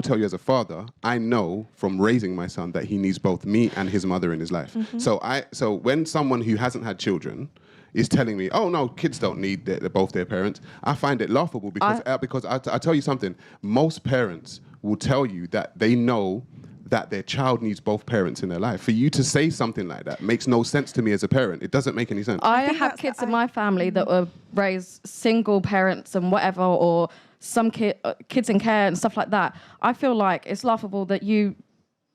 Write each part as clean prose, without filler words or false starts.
will tell you as a father, I know from raising my son that he needs both me and his mother in his life. So when someone who hasn't had children is telling me, oh no, kids don't need both their parents, I find it laughable because I tell you something, most parents will tell you that they know that their child needs both parents in their life. For you to say something like that makes no sense to me as a parent. It doesn't make any sense. I have kids in my family that were raised single parents and whatever, or some kids in care and stuff like that. I feel like it's laughable that you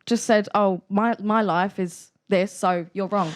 just said, oh, my life is this, so you're wrong.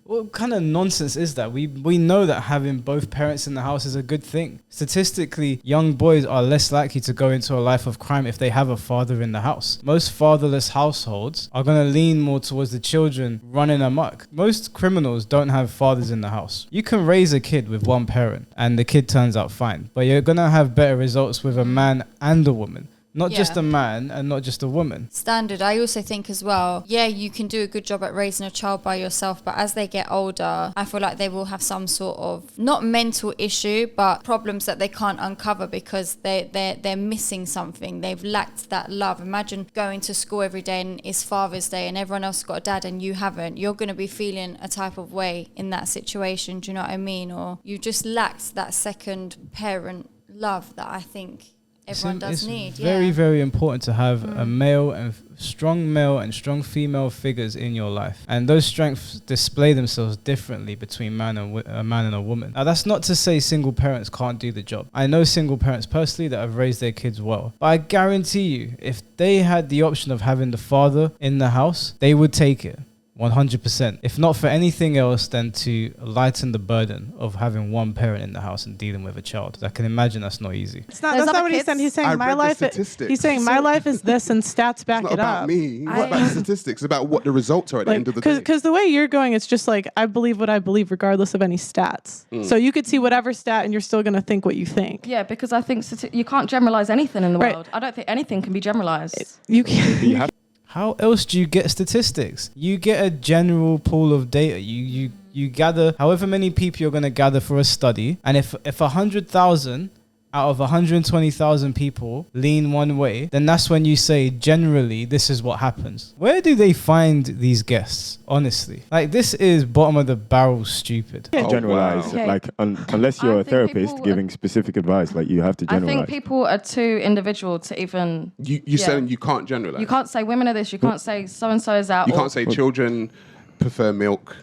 What kind of nonsense is that? We know that having both parents in the house is a good thing. Statistically, young boys are less likely to go into a life of crime if they have a father in the house. Most fatherless households are going to lean more towards the children running amok. Most criminals don't have fathers in the house. You can raise a kid with one parent and the kid turns out fine, but you're going to have better results with a man and a woman. Not just a man and not just a woman. Standard. I also think as well, you can do a good job at raising a child by yourself, but as they get older, I feel like they will have some sort of, not mental issue, but problems that they can't uncover because they're missing something. They've lacked that love. Imagine going to school every day and it's Father's Day and everyone else has got a dad and you haven't. You're going to be feeling a type of way in that situation. Do you know what I mean? Or you just lacked that second parent love that I think everyone does need. It's very, very important to have a male and strong female figures in your life. And those strengths display themselves differently between a man and a woman. Now, that's not to say single parents can't do the job. I know single parents personally that have raised their kids well. But I guarantee you, if they had the option of having the father in the house, they would take it. 100%. If not for anything else than to lighten the burden of having one parent in the house and dealing with a child. I can imagine that's not easy. That's not what he's saying. He's saying my life is this and stats back it up. It's not about me. What about the statistics? It's about what the results are at the end of the day. Because the way you're going, it's just like, I believe what I believe regardless of any stats. So you could see whatever stat and you're still going to think what you think. Yeah, because I think you can't generalize anything in the world. I don't think anything can be generalized. You can. How else do you get statistics? You get a general pool of data. You gather however many people you're going to gather for a study. And if 100,000 out of 120,000 people lean one way, then that's when you say, generally, this is what happens. Where do they find these guests? Honestly, like, this is bottom of the barrel stupid. Generalize. Okay. Like, unless you're a therapist giving specific advice, like, you have to generalize. I think people are too individual to even... You're saying you can't generalize? You can't say women are this, you can't say so-and-so is out. You can't say children prefer milk.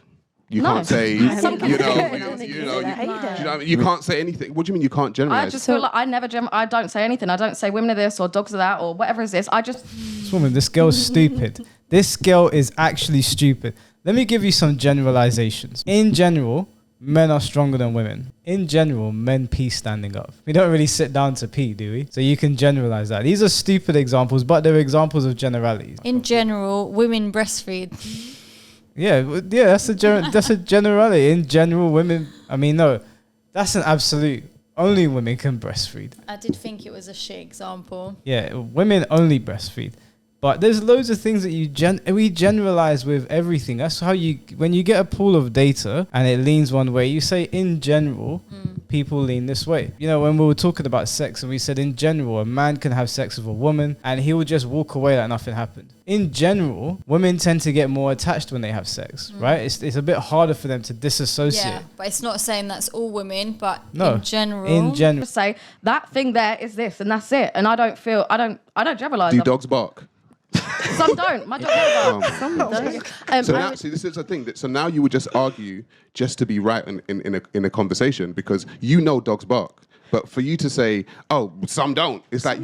You can't say, you can't say anything. What do you mean you can't generalize? I just feel like I don't say anything. I don't say women are this or dogs are that or whatever is this. This girl's stupid. This girl is actually stupid. Let me give you some generalizations. In general, men are stronger than women. In general, men pee standing up. We don't really sit down to pee, do we? So you can generalize that. These are stupid examples, but they're examples of generalities. In general, women breastfeed. Yeah, that's a generality. In general, women... that's an absolute... Only women can breastfeed. I did think it was a shit example. Yeah, women only breastfeed. But there's loads of things that we generalize with everything. That's how when you get a pool of data and it leans one way, you say in general, people lean this way. You know, when we were talking about sex and we said in general, a man can have sex with a woman and he will just walk away like nothing happened. In general, women tend to get more attached when they have sex, right? It's a bit harder for them to disassociate. Yeah, but it's not saying that's all women, but no, in general. Just say that thing there is this and that's it. And I don't generalize. Do dogs bark? Some don't. My dog never barks. Some don't. So now, see, this is the thing. So now you would just argue just to be right in a conversation because you know dogs bark. But for you to say, oh, some don't, it's like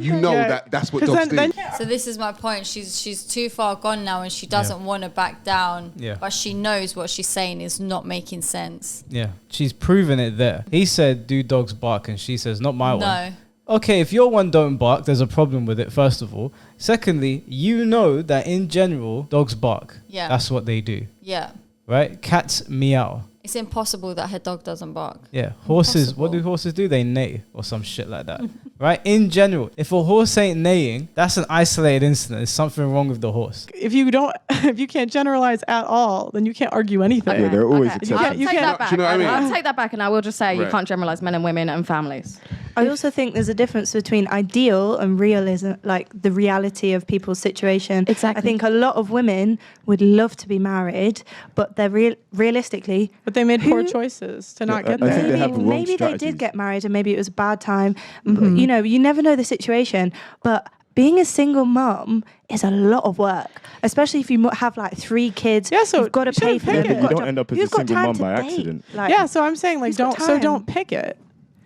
that's what dogs do. So this is my point. She's too far gone now and she doesn't want to back down. Yeah. But she knows what she's saying is not making sense. Yeah. She's proven it there. He said, do dogs bark? And she says, not my one. No. Okay, if your one don't bark, there's a problem with it, first of all. Secondly, you know that in general, dogs bark. Yeah. That's what they do. Yeah. Right? Cats meow. It's impossible that her dog doesn't bark. Yeah. Horses, what do horses do? They neigh or some shit like that. Right? In general, if a horse ain't neighing, that's an isolated incident. There's something wrong with the horse. If you can't generalize at all, then you can't argue anything. Yeah, there are always exceptions. I'll take that back. Do you know what I mean? I'll take that back and I will just say you can't generalize men and women and families. I also think there's a difference between ideal and realism, like the reality of people's situation. Exactly. I think a lot of women would love to be married, but they're realistically... But they made poor choices to not get I there. think they have the wrong Maybe they strategies. did get married and maybe it was a bad time. You know, you never know the situation. But being a single mum is a lot of work, especially if you have like 3 kids. Yeah, so you've got to you pay shouldn't for them. pick it. You don't end up as a Who's got single time mum to by date? accident. Like, Yeah, so I'm saying like who's got time? don't pick it.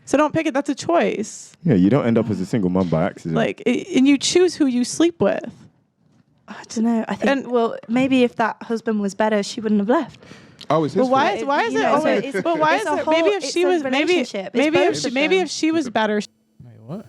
So don't pick it. That's a choice. Yeah, you don't end up as a single mum by accident. Like, and you choose who you sleep with. I don't know. I think, well, maybe if that husband was better, she wouldn't have left. Oh, it's his But why fault. is why is You it? know, Oh, so wait, it's- but why it's is a it? whole- Maybe if it's she a was relationship. It's maybe both of maybe them. if she was better. Wait, what?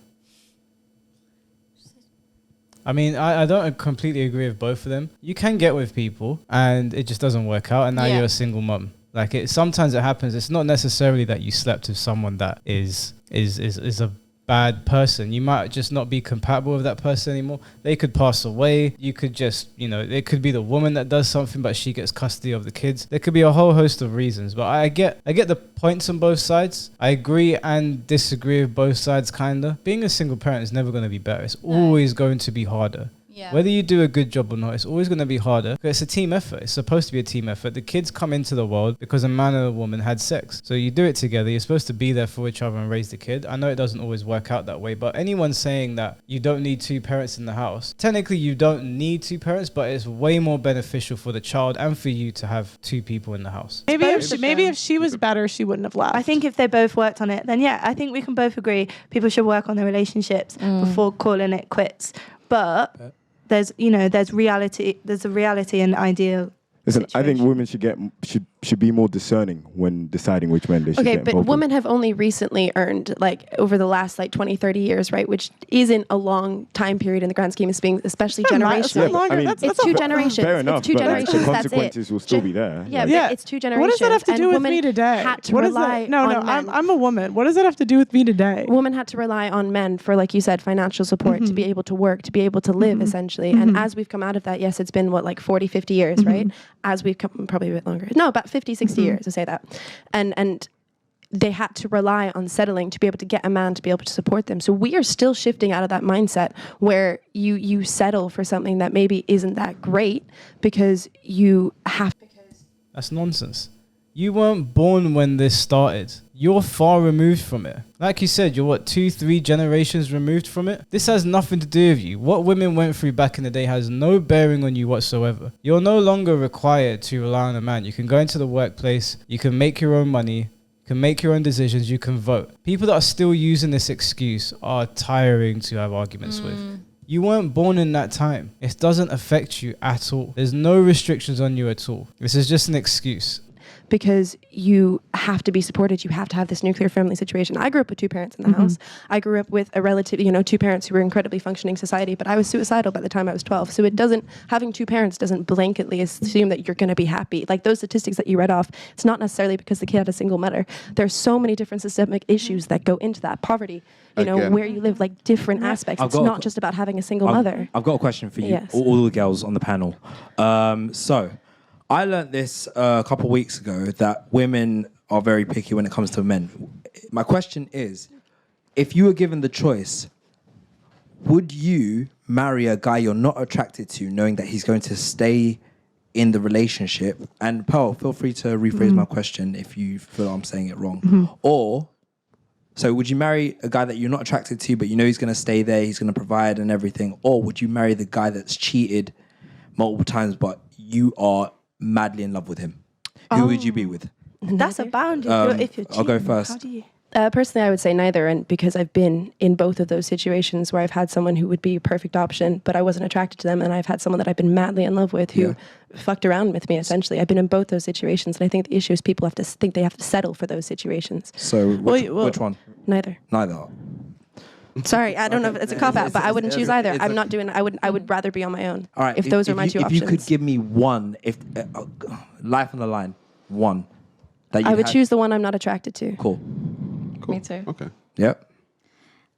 I mean, I don't completely agree with both of them. You can get with people and it just doesn't work out, and now Yeah. you're a single mum. Like, sometimes it happens. It's not necessarily that you slept with someone that is a bad person. You might just not be compatible with that person anymore. They could pass away. You could just, it could be the woman that does something, but she gets custody of the kids. There could be a whole host of reasons, but I get the points on both sides. I agree and disagree with both sides, kinda. Being a single parent is never going to be better. It's always going to be harder. Yeah. Whether you do a good job or not, it's always going to be harder. It's a team effort. It's supposed to be a team effort. The kids come into the world because a man and a woman had sex. So you do it together. You're supposed to be there for each other and raise the kid. I know it doesn't always work out that way, but anyone saying that you don't need 2 parents in the house, technically you don't need 2 parents, but it's way more beneficial for the child and for you to have 2 people in the house. Maybe if she was better, she wouldn't have left. I think if they both worked on it, then yeah, I think we can both agree people should work on their relationships before calling it quits. But there's a reality and ideal. Listen, I think situation. women should be more discerning when deciding which men they should Okay, get but involved women with. have only recently earned, like, over the last, 20, 30 years, right? Which isn't a long time period in the grand scheme of things, especially It's generational. not longer. I mean, that's It's not 2 fair. generations. Fair enough, It's 2 but generations. the That's it. consequences will still be there. Yeah, Yeah. but it's 2 generations. What does that have to and do with women me today? Had to What is rely that? No, on men. I'm a woman. What does that have to do with me today? Women had to rely on men for, like you said, financial support to be able to work, to be able to live, essentially. And as we've come out of that, yes, it's been 40, 50 years, right? As we've come, probably a bit longer. No, about 50, 60 years, to say that. And they had to rely on settling to be able to get a man to be able to support them. So we are still shifting out of that mindset where you settle for something that maybe isn't that great because you have. That's nonsense. You weren't born when this started. You're far removed from it. Like you said, you're 2-3 generations removed from it. This has nothing to do with you. What women went through back in the day has no bearing on you whatsoever. You're no longer required to rely on a man. You can go into the workplace, you can make your own money, you can make your own decisions, you can vote. People that are still using this excuse are tiring to have arguments with. You weren't born in that time. It doesn't affect you at all. There's no restrictions on you at all. This is just an excuse. Because you have to be supported. You have to have this nuclear family situation. I grew up with 2 parents in the house. I grew up with a relative, 2 parents who were incredibly functioning society, but I was suicidal by the time I was 12. So having 2 parents doesn't blanketly assume that you're going to be happy. Like those statistics that you read off, it's not necessarily because the kid had a single mother. There's so many different systemic issues that go into that. Poverty, Again. where you live, like different aspects. It's not just about having a single mother. I've got a question for you, Yes. all the girls on the panel. So I learned this a couple of weeks ago that women are very picky when it comes to men. My question is, if you were given the choice, would you marry a guy you're not attracted to knowing that he's going to stay in the relationship? And Pearl, feel free to rephrase my question if you feel I'm saying it wrong. So would you marry a guy that you're not attracted to but you know he's going to stay there, he's going to provide and everything? Or would you marry the guy that's cheated multiple times but you are madly in love with him? Who would you be with? That's a boundary. If you're I'll go cheating, first. How do you? Personally, I would say neither, and because I've been in both of those situations where I've had someone who would be a perfect option, but I wasn't attracted to them, and I've had someone that I've been madly in love with who fucked around with me, essentially. I've been in both those situations, and I think the issue is people have to think they have to settle for those situations. So which one? Neither. Neither. Sorry, I don't know if it's a cop-out, but I wouldn't choose either. I'm not doing it. I would rather be on my own. All right. If those are my two if options. you could give me one, life on the line, one. That I would choose the one I'm not attracted to. Cool. Me too. Okay. Yep.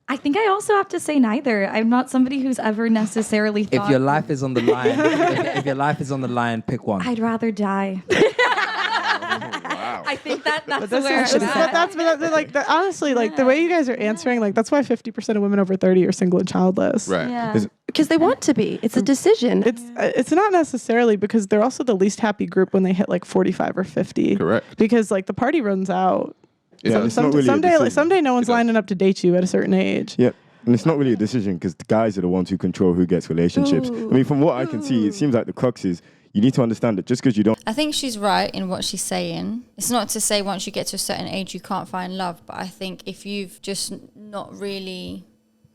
I think I also have to say neither. I'm not somebody who's ever necessarily thought... If your life is on the line, if your life is on the line, pick one. I'd rather die. Wow. I think that's But where I'm at. like honestly, like the way you guys are answering, like that's why 50% of women over 30 are single and childless. Right. Yeah. Because they want to be. It's a decision. It's not necessarily because they're also the least happy group when they hit like 45 or 50. Correct. Because like the party runs out. Yeah. It's not really a decision. Someday no one's lining up to date you at a certain age. Yeah. And it's not really a decision because the guys are the ones who control who gets relationships. I mean, from what I can see, it seems like the crux is you need to understand that just because you don't. I think she's right in what she's saying. It's not to say once you get to a certain age you can't find love, but I think if you've just not really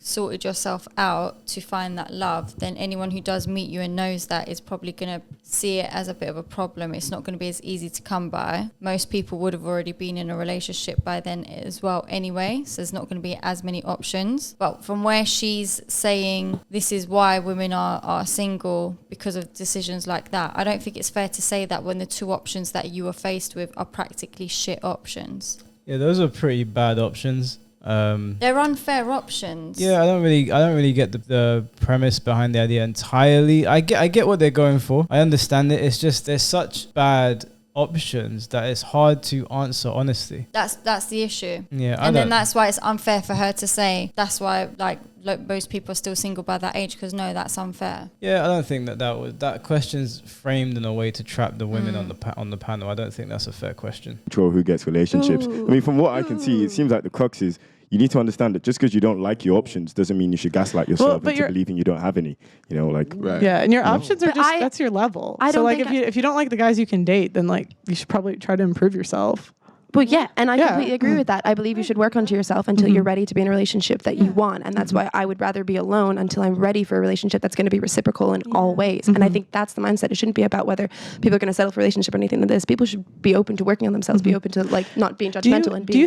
sorted yourself out to find that love, then anyone who does meet you and knows that is probably going to see it as a bit of a problem. It's not going to be as easy to come by. Most people would have already been in a relationship by then as well anyway, so there's not going to be as many options. But from where she's saying this is why women are single because of decisions like that, I don't think it's fair to say that when the two options that you are faced with are practically shit options. Yeah, those are pretty bad options. They're unfair options. Yeah, I don't really get the premise behind the idea entirely. I get what they're going for. I understand it. It's just there's such bad options that it's hard to answer honestly. That's the issue. Yeah, and then that's why it's unfair for her to say that's why like most people are still single by that age, because no, that's unfair. Yeah, I don't think that question's framed in a way to trap the women on the panel. I don't think that's a fair question. Control who gets relationships. I mean, from what I can see, it seems like the crux is you need to understand that just because you don't like your options doesn't mean you should gaslight yourself into believing you don't have any. You know, like yeah, and your options are just that's your level. So like if you don't like the guys you can date, then like you should probably try to improve yourself. Well, yeah, and I completely agree with that. I believe you should work onto yourself until you're ready to be in a relationship that you want, and that's why I would rather be alone until I'm ready for a relationship that's going to be reciprocal in all ways. And I think that's the mindset. It shouldn't be about whether people are going to settle for a relationship or anything like this. People should be open to working on themselves, be open to like not being judgmental and being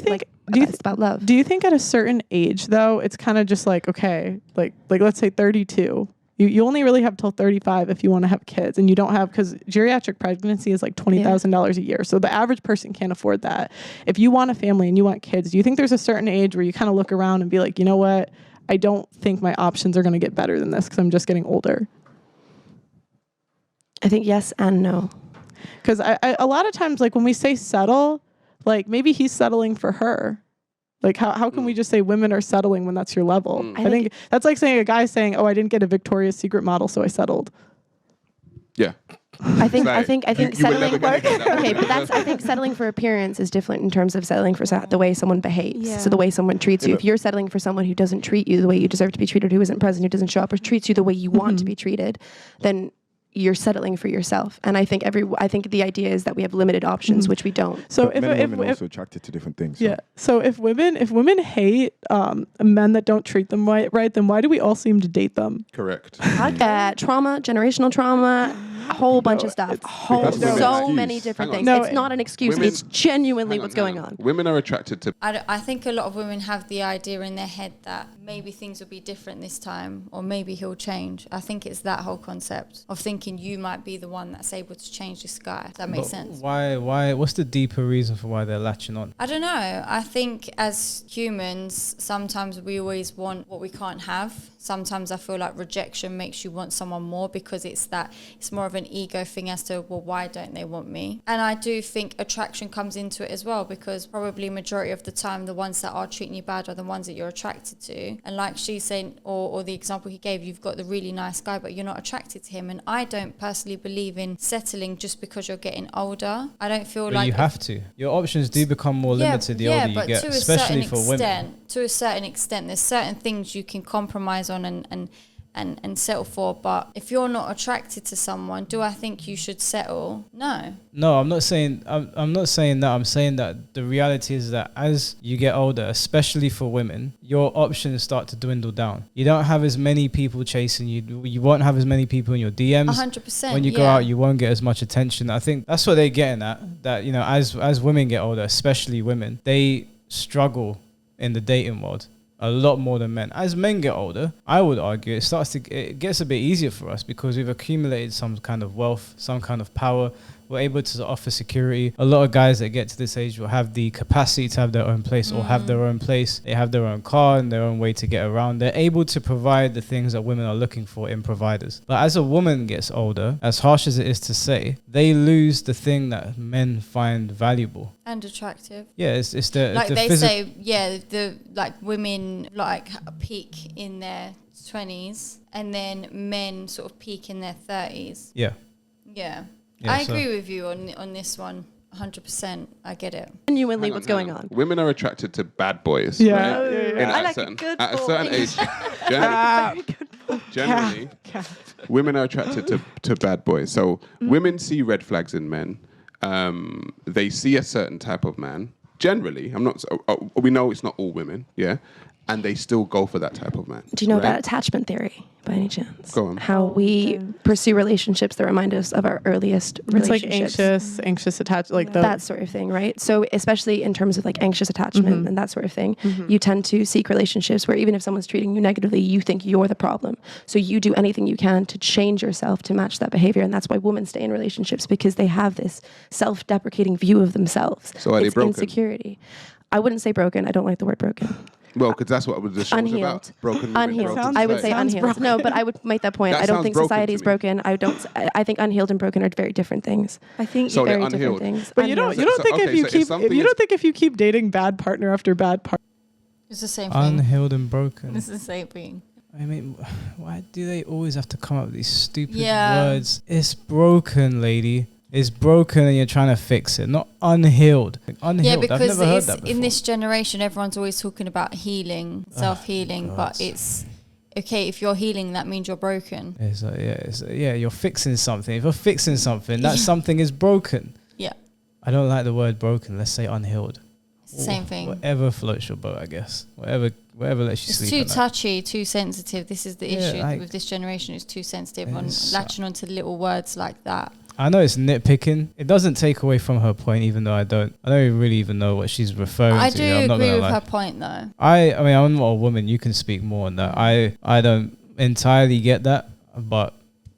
it's about love. Do you think at a certain age though, it's kind of just like okay, like let's say 32. You only really have till 35 if you want to have kids, and you don't have, because geriatric pregnancy is like $20,000 a year. So the average person can't afford that. If you want a family and you want kids, do you think there's a certain age where you kind of look around and be like, you know what? I don't think my options are going to get better than this because I'm just getting older. I think yes and no. Because I a lot of times, like when we say settle, like maybe he's settling for her. Like how can we just say women are settling when that's your level? I think that's like saying a guy saying, "Oh, I didn't get a Victoria's Secret model, so I settled." Yeah. I think settling. Okay, but I think settling for appearance is different in terms of settling for the way someone behaves. Yeah. So the way someone treats you. If you're settling for someone who doesn't treat you the way you deserve to be treated, who isn't present, who doesn't show up, or treats you the way you want to be treated, then you're settling for yourself. And I think the idea is that we have limited options, which we don't. So if men and women are also attracted to different things. So. Yeah. So if women hate men that don't treat them right, then why do we all seem to date them? Correct. Trauma, generational trauma, a whole bunch of stuff. Many different things. It's not an excuse. It's genuinely what's going on. Women are attracted to... I think a lot of women have the idea in their head that maybe things will be different this time, or maybe he'll change. I think it's that whole concept of thinking you might be the one that's able to change this guy. Does that make sense? Why? What's the deeper reason for why they're latching on? I don't know. I think as humans, sometimes we always want what we can't have. Sometimes I feel like rejection makes you want someone more because it's more of an ego thing as to, well, why don't they want me? And I do think attraction comes into it as well, because probably majority of the time the ones that are treating you bad are the ones that you're attracted to. And like she's saying, or the example he gave, you've got the really nice guy but you're not attracted to him. And I don't personally believe in settling just because you're getting older. I don't feel like... you have to. Your options do become more limited the older you get, especially for women. To a certain extent, there's certain things you can compromise on and settle for, but if you're not attracted to someone, do I think you should settle? No, I'm not saying I'm not saying that. I'm saying that the reality is that as you get older, especially for women, your options start to dwindle down. You don't have as many people chasing you. You won't have as many people in your DMs. 100%. When you go out, you won't get as much attention. I think that's what they're getting at, that, you know, as women get older, especially women, they struggle in the dating world a lot more than men. As men get older, I would argue it gets a bit easier for us because we've accumulated some kind of wealth, some kind of power. We're able to offer security. A lot of guys that get to this age will have the capacity to have their own place or have their own place. They have their own car and their own way to get around. They're able to provide the things that women are looking for in providers. But as a woman gets older, as harsh as it is to say, they lose the thing that men find valuable and attractive. Yeah, it's the like the they say. Yeah, the like women like peak in their 20s, and then men sort of peak in their 30s. Yeah. Yeah, I agree with you on this one. 100%. I get it. Genuinely, what's going on? Women are attracted to bad boys. Yeah, right? yeah. I like a good boy. At a certain age, generally, women are attracted to bad boys. So women see red flags in men. They see a certain type of man. Generally, we know it's not all women, yeah, and they still go for that type of man. Do you know about attachment theory, by any chance? Go on. How we pursue relationships that remind us of our earliest relationships. It's like anxious attachment, like that sort of thing, right? So especially in terms of like anxious attachment and that sort of thing, you tend to seek relationships where even if someone's treating you negatively, you think you're the problem. So you do anything you can to change yourself to match that behavior, and that's why women stay in relationships, because they have this self-deprecating view of themselves. So are they broken? Insecurity. I wouldn't say broken. I don't like the word broken. Well, because that's what the show was about. Broken women, unhealed. broken I would say society. unhealed. No, but I would make that point. I don't think society is broken. I think unhealed and broken are very different things. I think So very they're different unhealed. things. But you don't think if you keep dating bad partner after bad partner, it's the same thing. Unhealed and broken. It's the same thing. I mean, why do they always have to come up with these stupid words? It's broken, lady. It's broken and you're trying to fix it, not unhealed. Unhealed. Yeah, because I've never heard that before. in this generation, everyone's always talking about healing, self-healing, but it's okay. If you're healing, that means you're broken. It's you're fixing something. If you're fixing something, that something is broken. Yeah. I don't like the word broken. Let's say unhealed. It's the same thing. Whatever floats your boat, I guess. Whatever lets you sleep. It's too touchy, too sensitive. This is the issue with this generation. It's too sensitive on latching onto little words like that. I know it's nitpicking. It doesn't take away from her point, even though I don't really even know what she's referring to. I do agree with her point, though. I mean, I'm not a woman. You can speak more on that. I don't entirely get that, but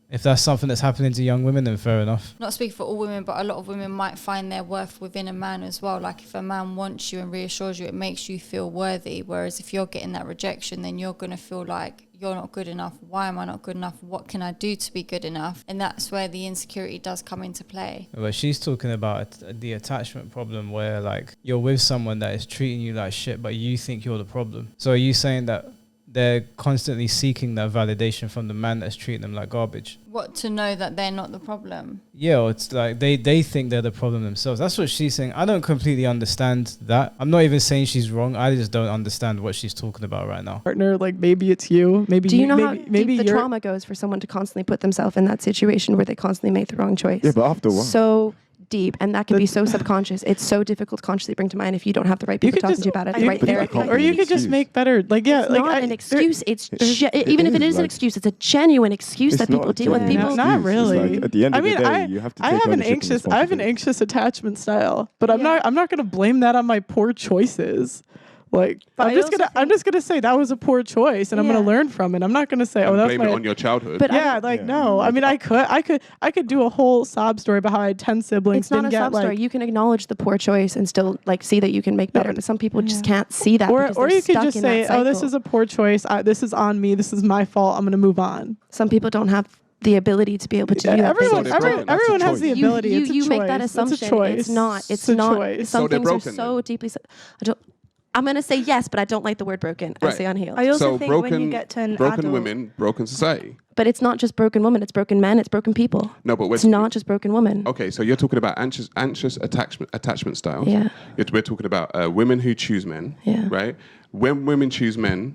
if that's something that's happening to young women, then fair enough. Not speaking for all women, but a lot of women might find their worth within a man as well. Like if a man wants you and reassures you, it makes you feel worthy. Whereas if you're getting that rejection, then you're going to feel like you're not good enough. Why am I not good enough? What can I do to be good enough? And that's where the insecurity does come into play. But she's talking about the attachment problem where like you're with someone that is treating you like shit, but you think you're the problem. So are you saying that they're constantly seeking that validation from the man that's treating them like garbage? What, to know that they're not the problem? Yeah, or it's like they think they're the problem themselves. That's what she's saying. I don't completely understand that. I'm not even saying she's wrong. I just don't understand what she's talking about right now. Partner, like maybe it's you. Maybe do you know maybe, how maybe deep the trauma goes for someone to constantly put themselves in that situation where they constantly make the wrong choice? Yeah, but after a while. So deep, and that can be so subconscious. It's so difficult to consciously bring to mind if you don't have the right people talking to you about it, the right therapy. Or you could just make better. Like it's not an excuse. It's even if it is an excuse, it's a genuine excuse that people deal with. People not really. Like, at the end of the day, you have to take I have an anxious attachment style, but I'm not going to blame that on my poor choices. Like I'm just gonna say that was a poor choice, and I'm gonna learn from it. I'm not gonna say, that's blame it on your childhood. But no. I mean, I could do a whole sob story about how I had 10 siblings. It's not a sob story. You can acknowledge the poor choice and still like see that you can make better. But some people just can't see that. Or you could just say, this is a poor choice. This is on me. This is my fault. I'm gonna move on. Some people don't have the ability to be able to do that. Everyone has the ability. You make that assumption. It's not. Some things are so deeply. I'm going to say yes, but I don't like the word broken. I say unhealed. I also think when you get to an broken adult, women, broken society. But it's not just broken women. It's broken men. It's broken people. No, but it's not just broken women. Okay, so you're talking about anxious attachment styles. Yeah. We're talking about women who choose men. Yeah. Right. When women choose women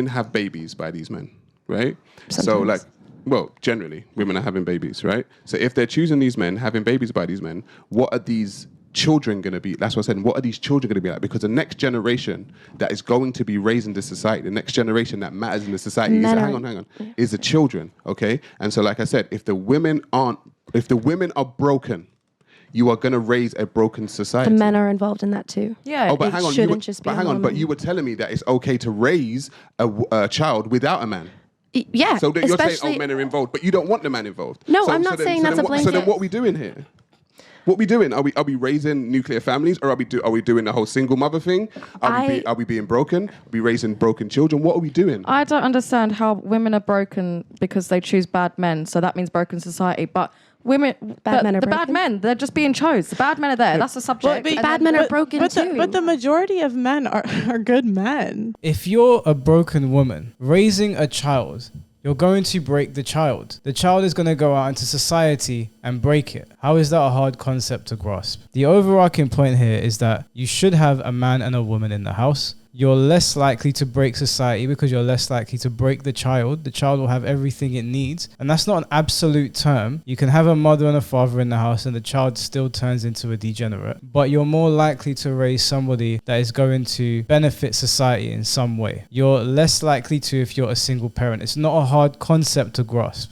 have babies by these men. Right. Sometimes. So generally, women are having babies. Right. So if they're choosing these men, having babies by these men, what are these children going to be? That's what I said. What are these children going to be like? Because the next generation that is going to be raised in this society, the next generation that matters in the society is the children. Okay, and so like I said, if the women are broken, you are going to raise a broken society. The men are involved in that too. Yeah. Oh, but hang on. But But you were telling me that it's okay to raise a child without a man. Yeah. So you're saying, especially- men are involved, but you don't want the man involved. No, So- I'm so not then- saying so that's then a what- So then blanket. what are we doing here? What we doing? Are we raising nuclear families, or are we doing the whole single mother thing? Are we being broken? Are we raising broken children? What are we doing? I don't understand how women are broken because they choose bad men. So that means broken society. But women, Bad men are the bad broken? men, they're just being chose. The bad men are there. That's the subject. but bad men are broken too. But the majority of men are good men. If you're a broken woman raising a child, you're going to break the child. The child is going to go out into society and break it. How is that a hard concept to grasp? The overarching point here is that you should have a man and a woman in the house. You're less likely to break society because you're less likely to break the child. The child will have everything it needs. And that's not an absolute term. You can have a mother and a father in the house and the child still turns into a degenerate. But you're more likely to raise somebody that is going to benefit society in some way. You're less likely to if you're a single parent. It's not a hard concept to grasp.